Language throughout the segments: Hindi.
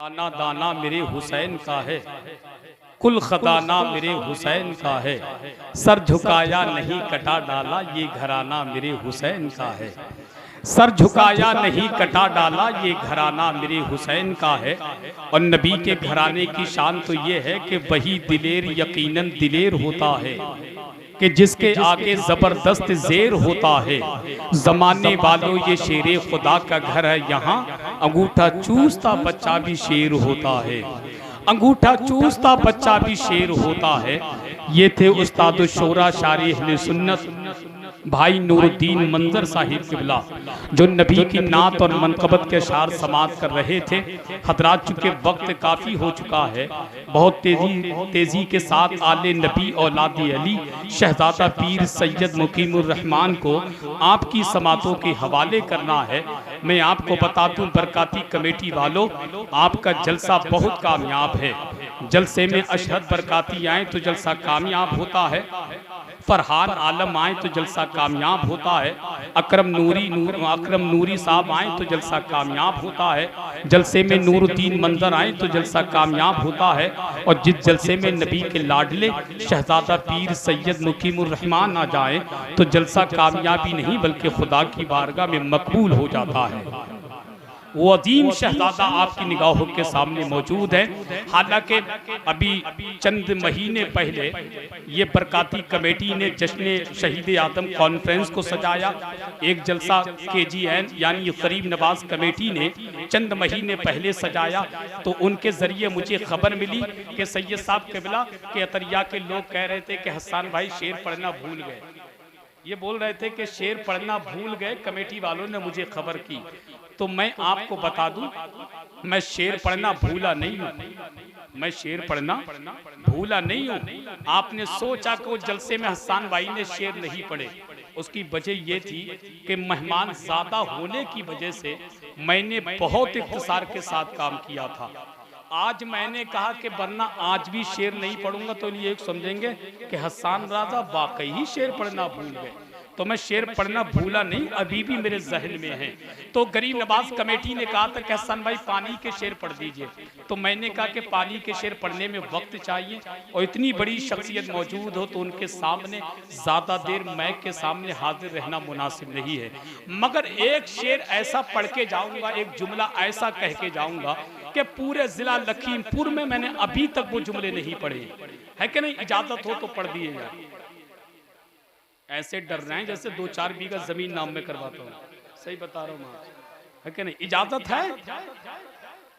दाना दाना मेरे हुसैन का है, कुल खजाना मेरे हुसैन का है, सर झुकाया नहीं कटा डाला ये घराना मेरे हुसैन का है। सर झुकाया नहीं कटा डाला ये घराना मेरे हुसैन का है। और नबी के घराने की शान तो ये है कि वही दिलेर यकीनन दिलेर होता है कि जिसके आगे जबरदस्त जेर होता है। जमाने वालों ये शेरे खुदा का घर है, यहाँ अंगूठा चूसता बच्चा भी शेर होता है। अंगूठा चूसता बच्चा भी शेर होता है। ये थे उस्ताद शोरा शारी अहले सुन्नत भाई नूरुद्दीन मंजर साहिब किबला, जो नबी की नात और मनकबत के अशार समात कर रहे थे। हजरात चूँकि वक्त काफ़ी हो चुका है, बहुत तेज़ी के साथ आले नबी औलाद अली शहजादा पीर सैयद मुकीमुर रहमान को आपकी समातों के हवाले करना है। मैं आपको बता दूं बरकाती कमेटी वालों, आपका जलसा बहुत कामयाब है। जलसे में अशहद बरकाती आए तो जलसा कामयाब होता है, फरहान आलम आए तो जलसा कामयाब होता है, अकरम नूरी साहब आए तो जलसा कामयाब होता है, जलसे में नूरुद्दीन मंजर आए तो जलसा कामयाब होता है। और जिस जलसे में नबी के लाडले शहजादा पीर सैयद मुकीमुर रहमान आ जाए तो जलसा कामयाबी नहीं बल्कि खुदा की बारगाह में मकबूल हो जाता है। वो अजीम शहजादा आपकी निगाहों के सामने मौजूद है। हालांकि अभी चंद महीने पहले ये बरकाती कमेटी ने जश्न शहीद आदम कॉन्फ्रेंस को सजाया। एक जलसा KGN यानी करीब नवाज कमेटी ने चंद महीने पहले सजाया, तो उनके ज़रिए मुझे खबर मिली कि सैयद साहब किबला के अतरिया के लोग कह रहे थे कि हसन भाई शेर पढ़ना भूल गए। ये बोल रहे थे कि शेर पढ़ना भूल गए, कमेटी वालों ने मुझे खबर की। तो मैं आपको बता दूं, मैं शेर पढ़ना भूला नहीं हूं, मैं शेर पढ़ना भूला नहीं हूं। आपने सोचा कि वो जलसे में हसन भाई ने शेर नहीं पढ़े, उसकी वजह ये थी कि मेहमान ज्यादा होने की वजह से मैंने बहुत इख्तिसार के साथ काम किया था। आज मैंने कहा कि वरना आज भी शेर नहीं पढ़ूंगा तो ये समझेंगे कि हसन राजा वाकई ही शेर पढ़ना भूल गए। तो मैं शेर पढ़ना भूला नहीं, अभी भी मेरे जहन में है। तो गरीब नवाज कमेटी ने कहा था कि हसन भाई पानी के शेर पढ़ दीजिए, तो मैंने कहा कि पानी के शेर पढ़ने में वक्त चाहिए और इतनी बड़ी शख्सियत मौजूद हो तो उनके सामने ज़्यादा देर मैक के सामने हाजिर रहना मुनासिब नहीं है। मगर एक शेर ऐसा पढ़ के जाऊँगा, एक जुमला ऐसा कह के जाऊँगा कि पूरे ज़िला लखीमपुर में मैंने अभी तक वो जुमले नहीं पढ़े है कि नहीं। इजाज़त हो तो पढ़ दिएगा। ऐसे डर रहे हैं जैसे 2-4 बीघा जमीन नाम में करवाता हूँ, सही बता रहा हूँ है कि नहीं। इजाजत है,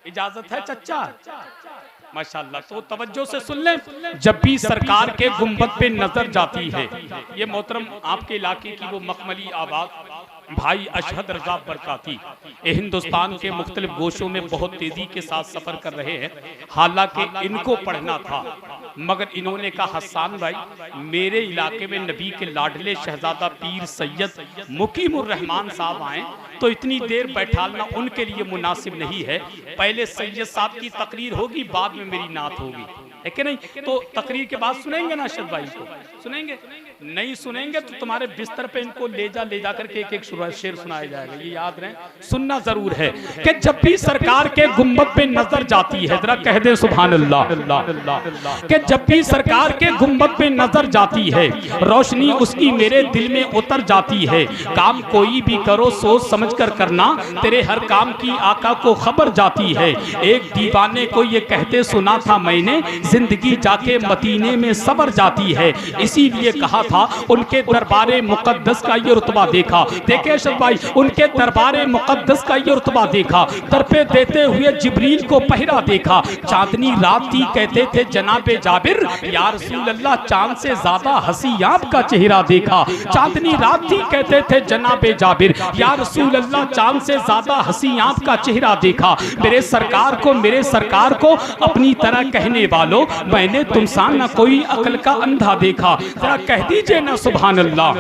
इजाजत है चच्चा, माशाल्लाह। तो तवज्जो से सुन लें। जब भी सरकार के गुंबद पे नजर जाती है, ये मोहतरम आपके इलाके की वो मखमली आबाद भाई अशहद रजा बरकाती हिंदुस्तान के मुख्तलिफ गोशों में बहुत तेजी के साथ सफर कर रहे हैं। हालांकि इनको पढ़ना था, मगर इन्होंने कहा हसन भाई मेरे इलाके में नबी के लाडले शहजादा पीर सैयद मुकीमुर रहमान साहब आए तो इतनी देर बैठालना उनके लिए मुनासिब नहीं है। पहले सैयद साहब की तकरीर होगी, बाद में मेरी नात होगी, है कि नहीं। तो तकरीर के बाद सुनेंगे ना अशहद भाई को, सुनेंगे नहीं सुनेंगे तो तुम्हारे बिस्तर पे इनको ले जा करके एक एक शेर सुनाया जाएगा। ये याद रहे, सुनना जरूर है कि जब भी सरकार के गुंबद पे नजर जाती है, जरा कह दे सुभान अल्लाह, कि जब भी सरकार के गुंबद पे नजर जाती है रोशनी उसकी मेरे दिल में उतर जाती है। काम कोई भी करो सोच समझ कर करना, तेरे हर काम की आका को खबर जाती है। एक दीवाने को ये कहते सुना था मैंने, जिंदगी जाके मदीने में सबर जाती है। इसीलिए कहा था उनके दरबारे मुकद्दस का ये रुतबा देखा। देखे अशरफ भाई, उनके दरबारे मुकद्दस का ये रुतबा देखा। दर पे देते हुए जिब्रील को पहरा देखा। चांदनी रात थी कहते थे जनाबे जाबिर, या रसूल अल्लाह चांद से ज्यादा हंसी आपका चेहरा देखा। चांदनी रात थी कहते थे जनाबे जाबिर, या रसूल अल्लाह चांद से ज्यादा हंसी आपका चेहरा देखा। मेरे सरकार को अपनी तरह कहने वालों, मैंने तुमसा न कोई अकल का अंधा देखा। जरा कह दीजिए ना सुभान अल्लाह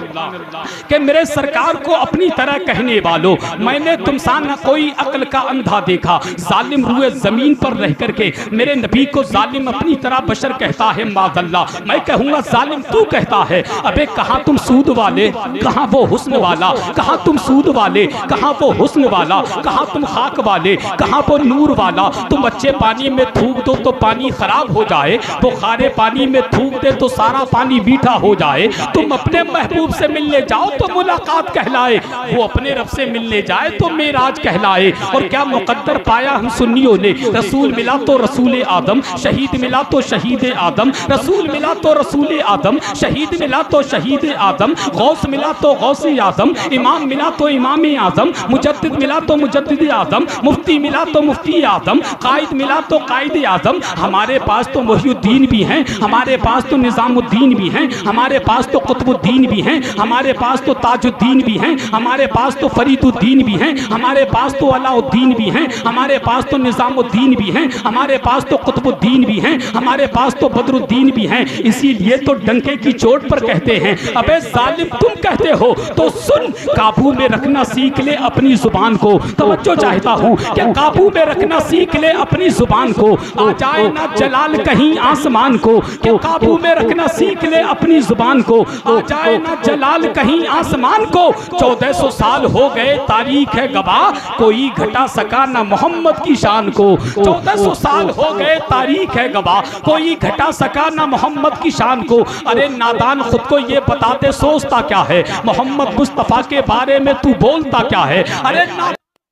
कि मेरे सरकार को अपनी तरह कहने वालों, मैंने तुमसा न कोई अकल का अंधा देखा। जालिम रुए जमीन पर रह करके मेरे नबी को जालिम अपनी तरह बशर कहता है माज़ल्ला, मैं कहूँगा जालिम तू कहता है। अबे कहाँ तुम सूद वाले, कहाँ वो हुस्न वाला, कहाँ तुम सूद वाले, कहाँ वो हुस्न वाला, कहाँ तुम खाक वाले, कहाँ वो नूर वाला। तुम अच्छे पानी में थूक दो तो पानी खराब हो जाए, वो खारे पानी में थूक दे तो सारा पानी मीठा हो जाए। तुम अपने महबूब से मिलने जाओ तो मुलाकात कहलाए, वो अपने रब से मिलने जाए तो मेराज कहलाए। और क्या मुकद्दर पाया हम सुन्नियों ने, रसूल मिला तो रसूल आदम, शहीद मिला तो शहीद आदम, रसूल मिला तो रसूल आदम, शहीद मिला तो शहीद आदम, गौस मिला तो गौस आदम, इमाम मिला तो इमाम आदम, मुजद्दिद मिला तो मुजद्दिद आदम, मुफ्ती मिला तो मुफ्ती आदम, कायद मिला तो कायद आदम। हमारे पास तो मोहिउद्दीन भी हैं, हमारे पास तो निज़ामुद्दीन भी हैं, हमारे पास तो कुतुबुद्दीन भी हैं, हमारे पास तो ताजुद्दीन भी हैं, हमारे पास तो फरीदुद्दीन भी हैं, हमारे पास तो अलाउद्दीन भी हैं, हमारे पास तो निज़ामुद्दीन भी हैं, हमारे पास तो कुतुबुद्दीन भी हैं, हमारे पास तो बदरुद्दीन भी हैं। इसीलिए तो डंके की चोट पर कहते हैं, अबे जालिम तुम कहते हो तो सुन, काबू में रखना सीख ले अपनी जुबान को। तवज्जो चाहता हूँ कि काबू में रखना सीख ले अपनी जुबान को, आ जाए ना जलाल कहीं आसमान को। कि काबू में रखना सीख ले अपनी जुबान को, आ जाए ना जलाल कहीं आसमान को। 1400 साल हो गए तारीख है गवाह, कोई घटा सका ना मोहम्मद की शान को। 1400 साल हो गए तारीख है गवाह, कोई घटा सका ना मोहम्मद की शान को। अरे नादान खुद को ये बताते सोचता क्या है, मोहम्मद मुस्तफ़ा के बारे में तू बोलता क्या है। अरे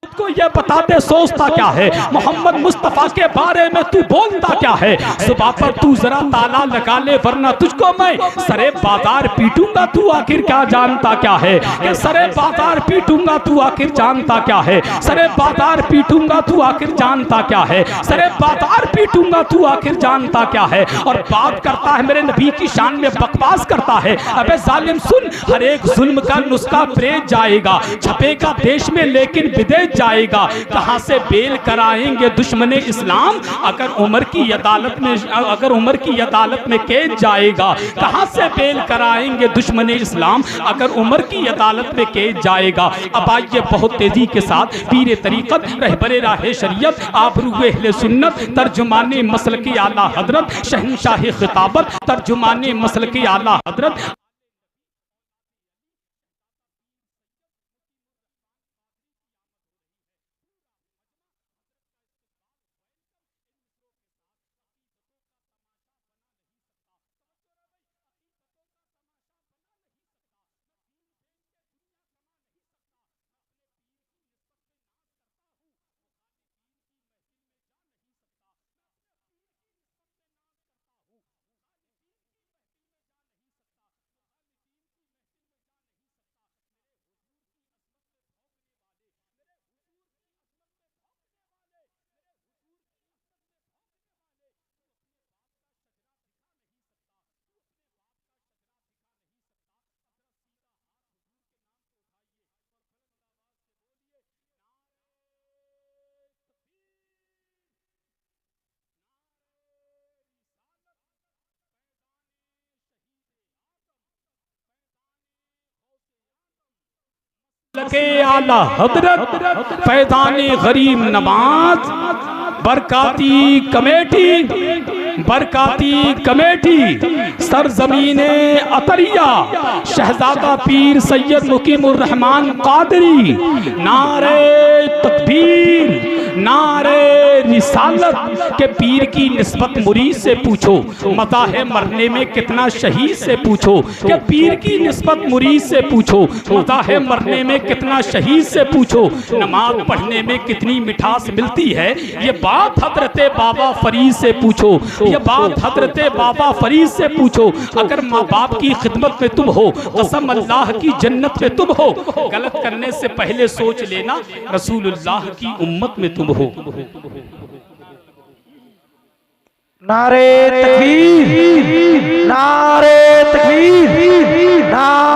को ये बताते सोचता क्या है, मोहम्मद मुस्तफ़ा के बारे में तू बोलता क्या है। सुबह पर तू जरा ताला लगा ले वरना तुझको मैं सरे बाजार पीटूंगा, तू आखिर क्या जानता क्या है। कि सरे बाजार पीटूंगा तू आखिर जानता क्या है, सरे बाजार पीटूंगा तू आखिर जानता क्या है, सरे बाजार पीटूंगा तू आखिर जानता क्या है। और बात करता है मेरे नबी की शान में, बकवास करता है। अबे जालिम सुन, हर एक जुल्म का नुस्खा प्रेज जाएगा, छपेगा देश में लेकिन विदेश जाएगा। कहां से बेल कराएंगे दुश्मने इस्लाम, अगर उमर की अदालत में, अगर उमर की अदालत में कैद जाएगा। कहां से बेल कराएंगे दुश्मने इस्लाम, अगर उमर की अदालत में कैद जाएगा। अब आइए बहुत तेजी के साथ पीरे तरीक़त, रहबरे राहे शरीयत, आबरूए अहले सुन्नत, तर्जुमाने मसलके आला हजरत, शहंशाह खिताबत, तर्जुमाने मसलके आला हजरत, के आला हजरत, फैज़ाने गरीब नवाज, बरकाती कमेटी, बरकाती कमेटी, सरजमीने अतरिया, शहजादा पीर सैयद मुकीमुर रहमान कादरी। नारे तकबीर, नारे रिसालत के पीर की निस्बत मुरीद से पूछो, मता है मरने में कितना शहीद से पूछो। के पीर की निस्बत मुरीद से पूछो, मता है मरने में कितना शहीद से पूछो। नमाज पढ़ने में कितनी मिठास मिलती है, ये बात हजरत बाबा फरीद से पूछो, ये बात हजरत बाबा फरीद से पूछो। अगर माँ बाप की खिदमत में तुम हो, कसम अल्लाह की जन्नत में तुम हो। गलत करने से पहले सोच लेना रसूलुल्लाह की उम्मत में तुम हो। नारे तकबीर, नारे तकबीर, नारे